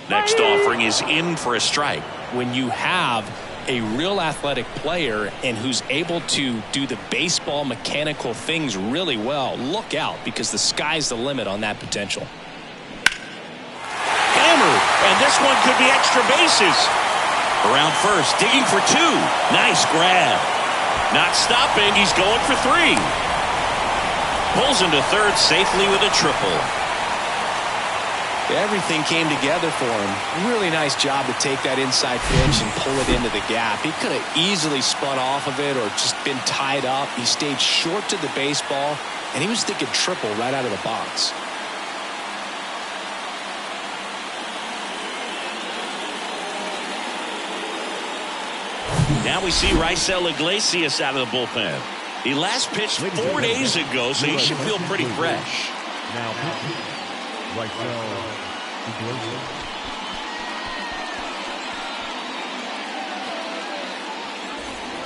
Next offering is in for a strike. When you have a real athletic player and who's able to do the baseball mechanical things really well, look out, because the sky's the limit on that potential. Hammered, and this one could be extra bases. Around first, digging for 2. Nice grab. Not stopping, he's going for 3. Pulls into third safely with a triple. Everything came together for him. Really nice job to take that inside pitch and pull it into the gap. He could have easily spun off of it or just been tied up. He stayed short to the baseball, and he was thinking triple right out of the box. Now we see Raisel Iglesias out of the bullpen. He last pitched 4 days ago, so he should feel pretty fresh. Now, Raisel Iglesias.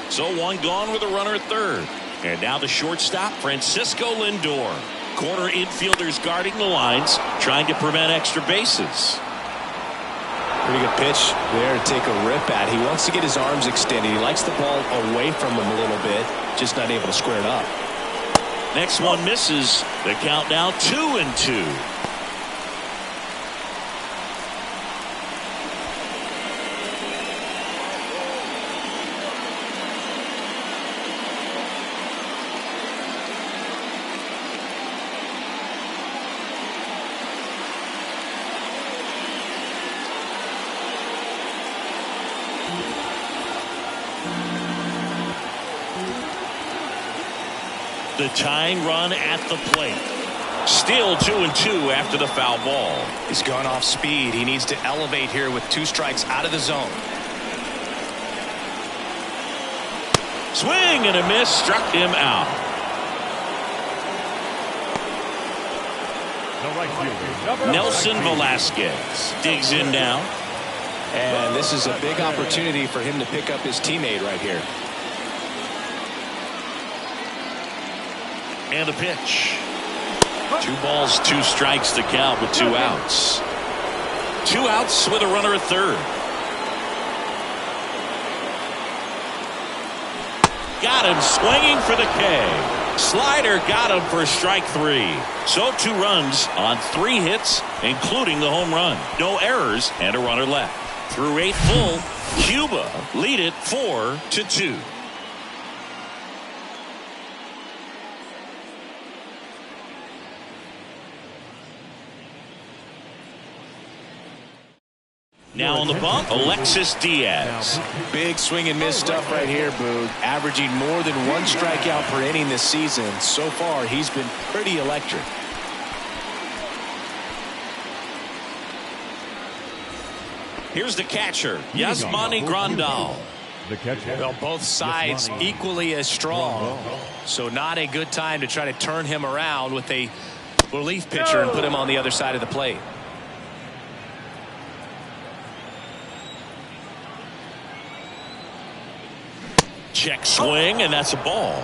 So 1 gone with a runner at third. And now the shortstop, Francisco Lindor. Corner infielders guarding the lines, trying to prevent extra bases. Pretty good pitch there to take a rip at. He wants to get his arms extended. He likes the ball away from him a little bit, just not able to square it up. Next one misses. The count now 2-2. The tying run at the plate. Still 2-2 after the foul ball. He's gone off speed. He needs to elevate here with 2 strikes out of the zone. Swing and a miss, struck him out. Nelson Velasquez digs in now. And this is a big opportunity for him to pick up his teammate right here. And a pitch. 2 balls, 2 strikes to count with 2 outs. 2 outs with a runner at third. Got him swinging for the K. Slider got him for strike 3. So 2 runs on 3 hits, including the home run. No errors and a runner left. Through 8 full, Cuba lead it 4-2. Now on the bump, Alexis Diaz. Big swing and miss stuff right here, Boog. Averaging more than 1 strikeout per inning this season. So far, he's been pretty electric. Here's the catcher, Yasmani Grandal. The catcher. Well, both sides equally as strong. So not a good time to try to turn him around with a relief pitcher and put him on the other side of the plate. Check swing, and that's a ball.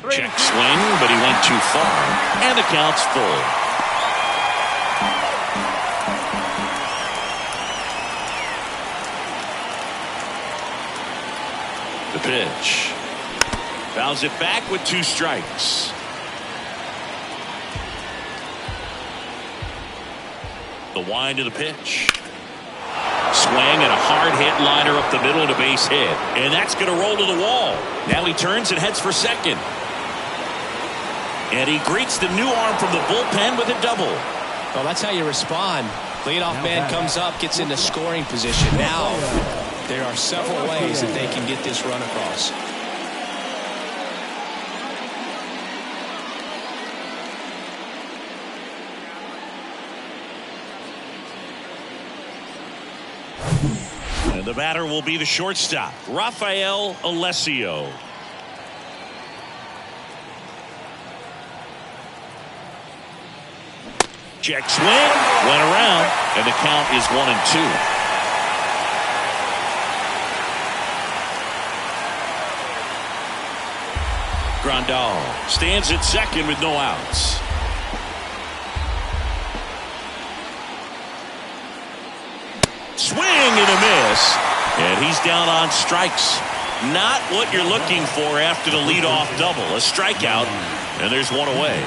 Check swing, but he went too far, and the count's full. The pitch. Fouls it back with 2 strikes. The wind of the pitch. Swing and a hard hit liner up the middle and a base hit. And that's going to roll to the wall. Now he turns and heads for second. And he greets the new arm from the bullpen with a double. Well, that's how you respond. Leadoff man comes up, gets into scoring position. Now there are several ways that they can get this run across. And the batter will be the shortstop, Rafael Alessio. Check swing, went around, and the count is 1-2. Grandal stands at second with no outs. Swing and a miss, and he's down on strikes. Not what you're looking for after the leadoff double. A strikeout, and there's 1 away.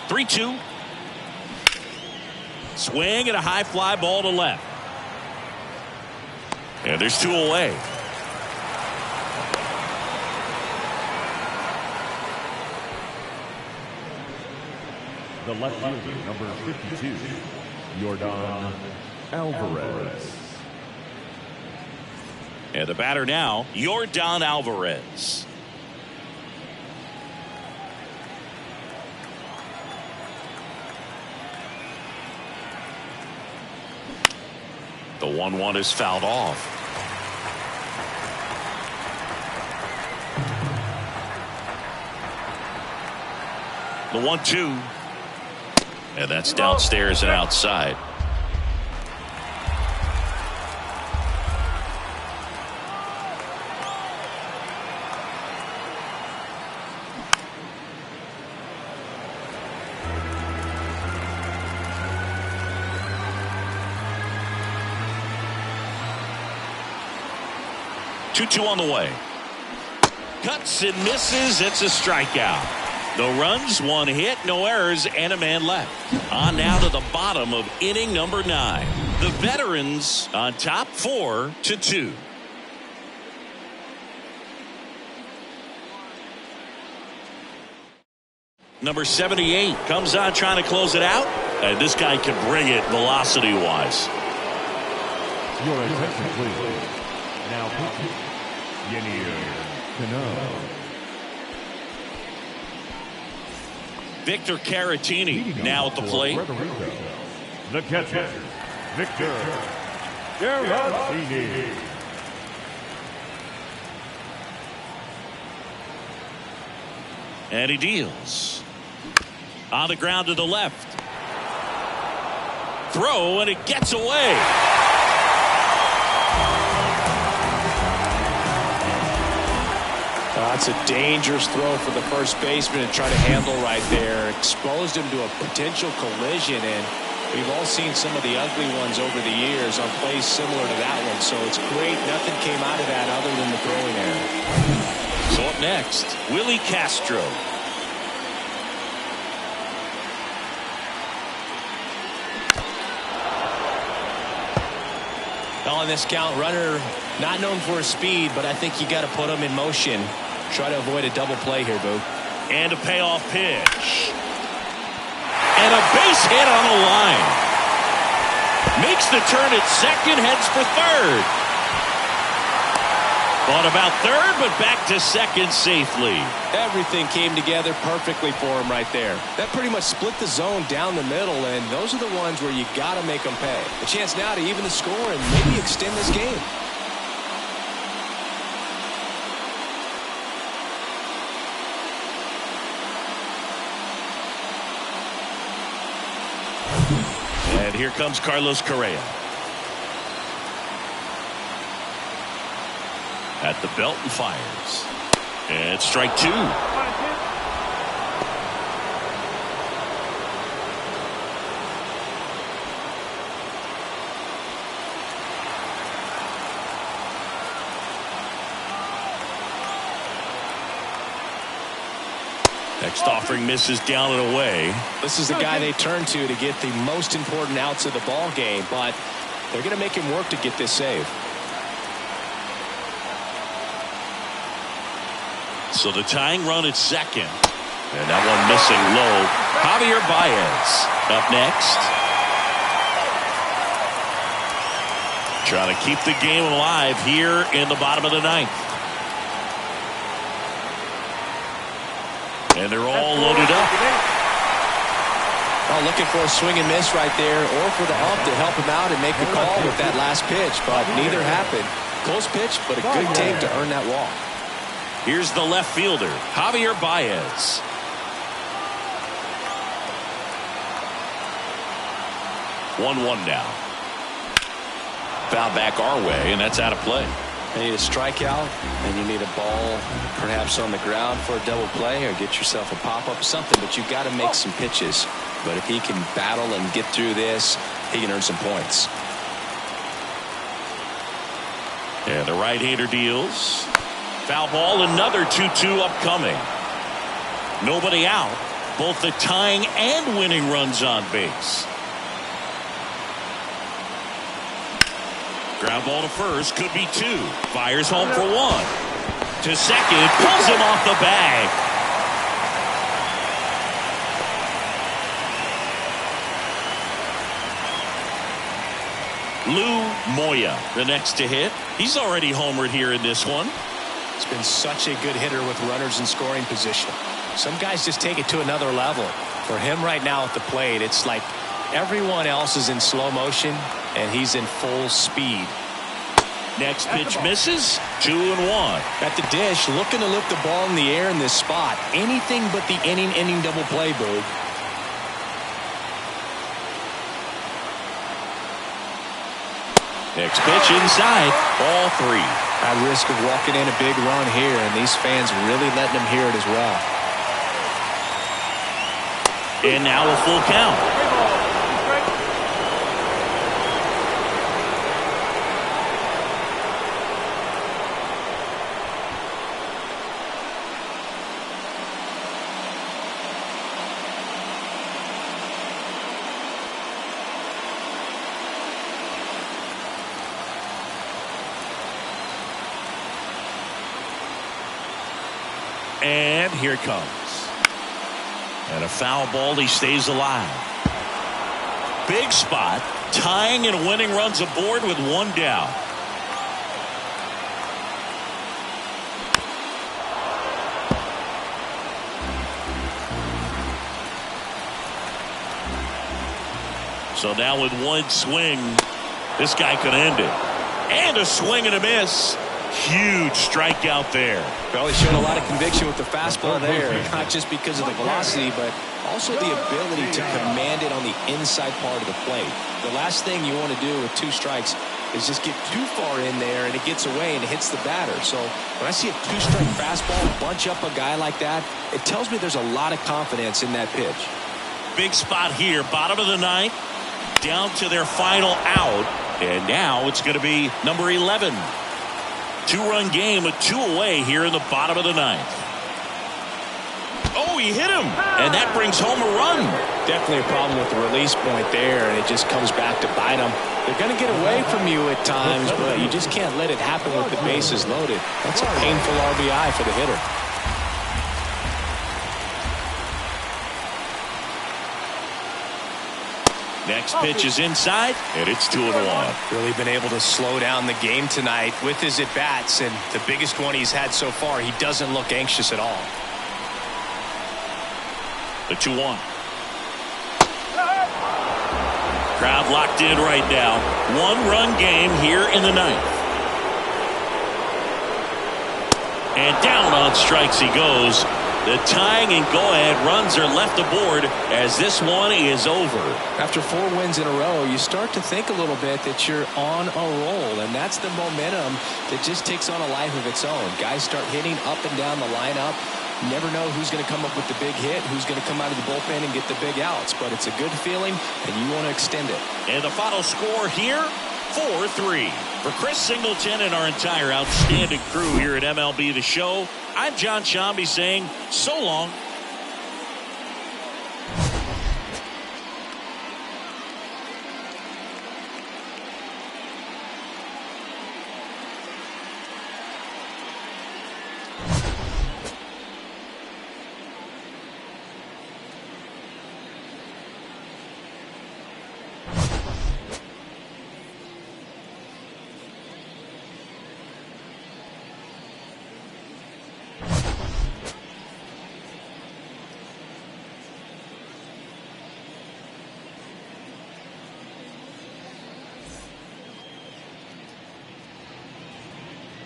Three-two. Swing and a high fly ball to left. And there's 2 away. The left fielder, number 52, Yordan Alvarez. And the batter now, Yordan Alvarez. The 1-1 is fouled off. The 1-2. And that's downstairs and outside. Two on the way. Cuts and misses. It's a strikeout. No runs, 1 hit, no errors, and a man left. On now to the bottom of inning number 9. The veterans on top 4-2. Number 78 comes on trying to close it out. And this guy can bring it velocity-wise. Your attention, please. Now, Victor Caratini now at the plate. Puerto Rico. The catcher, Victor Caratini. And he deals. On the ground to the left. Throw, and it gets away. That's a dangerous throw for the first baseman to try to handle right there. Exposed him to a potential collision, and we've all seen some of the ugly ones over the years on plays similar to that one. So it's great nothing came out of that other than the throwing error. So up next, Willie Castro. On this count, runner not known for his speed, but I think you got to put him in motion. Try to avoid a double play here, Boo. And a payoff pitch. And a base hit on the line. Makes the turn at second, heads for third. Thought about third, but back to second safely. Everything came together perfectly for him right there. That pretty much split the zone down the middle, and those are the ones where you got to make them pay. A chance now to even the score and maybe extend this game. And here comes Carlos Correa. At the belt and fires. And strike two. Next offering misses down and away. This is the guy they turn to get the most important outs of the ball game, but they're going to make him work to get this save. So the tying run at second. And that one missing low. Javier Baez up next. Trying to keep the game alive here in the bottom of the ninth. And they're all loaded up. Oh, looking for a swing and miss right there, or for the ump to help him out and make the call with that last pitch, but neither happened. Close pitch, but a good take to earn that walk. Here's the left fielder, Javier Baez. One now. Foul back our way, and that's out of play. You need a strikeout, and you need a ball perhaps on the ground for a double play, or get yourself a pop-up or something, but you got to make some pitches. But if he can battle and get through this, he can earn some points. And the right-hander deals. Foul ball, another 2-2 upcoming. Nobody out. Both the tying and winning runs on base. Ground ball to first, could be two. Fires home for one. To second, pulls him off the bag. Lou Moya, the next to hit. He's already homered here in this one. He's been such a good hitter with runners in scoring position. Some guys just take it to another level. For him right now at the plate, it's like everyone else is in slow motion and he's in full speed. Next pitch misses. 2-1. At the dish, looking to lift the ball in the air in this spot. Anything but the inning double play, Boog. Next pitch inside. Ball 3. At risk of walking in a big run here, and these fans really letting him hear it as well. And now a full count. And here it comes. And a foul ball, he stays alive. Big spot, tying and winning runs aboard with one down. So now with one swing, this guy could end it. And a swing and a miss. Huge strikeout there. Well, he showed a lot of conviction with the fastball there, not just because of the velocity, but also the ability to command it on the inside part of the plate. The last thing you want to do with 2 strikes is just get too far in there and it gets away and it hits the batter. So when I see a 2-strike fastball bunch up a guy like that, it tells me there's a lot of confidence in that pitch. Big spot here, bottom of the 9th, down to their final out, and now it's going to be number 11. 2-run game with 2 away here in the bottom of the 9th. Oh, he hit him, and that brings home a run. Definitely a problem with the release point there, and it just comes back to bite them. They're going to get away from you at times, but you just can't let it happen with the bases loaded. That's a painful RBI for the hitter. Next pitch is inside, and it's 2-1. Really been able to slow down the game tonight with his at-bats, and the biggest one he's had so far, he doesn't look anxious at all. The 2-1. Crowd locked in right now. 1-run game here in the 9th. And down on strikes he goes. The tying and go-ahead runs are left aboard as this one is over. After 4 wins in a row, you start to think a little bit that you're on a roll, and that's the momentum that just takes on a life of its own. Guys start hitting up and down the lineup. You never know who's going to come up with the big hit, who's going to come out of the bullpen and get the big outs, but it's a good feeling, and you want to extend it. And the final score here, 4-3. For Chris Singleton and our entire outstanding crew here at MLB The Show, I'm John Shambi saying so long.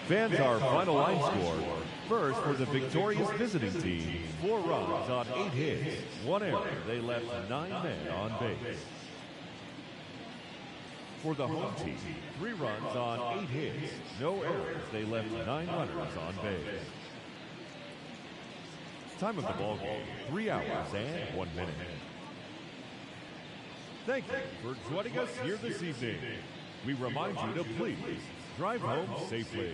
Fans, our final line score. First, for the victorious visiting team, 4 runs on 8 hits, 1 error. They left 9 men on base. For the home team, 3 runs on 8 hits, no errors. They left 9 runners on base. Time of the ball game, 3 hours and 1 minute. Thank you for joining us here this evening. We remind you to please drive home safely.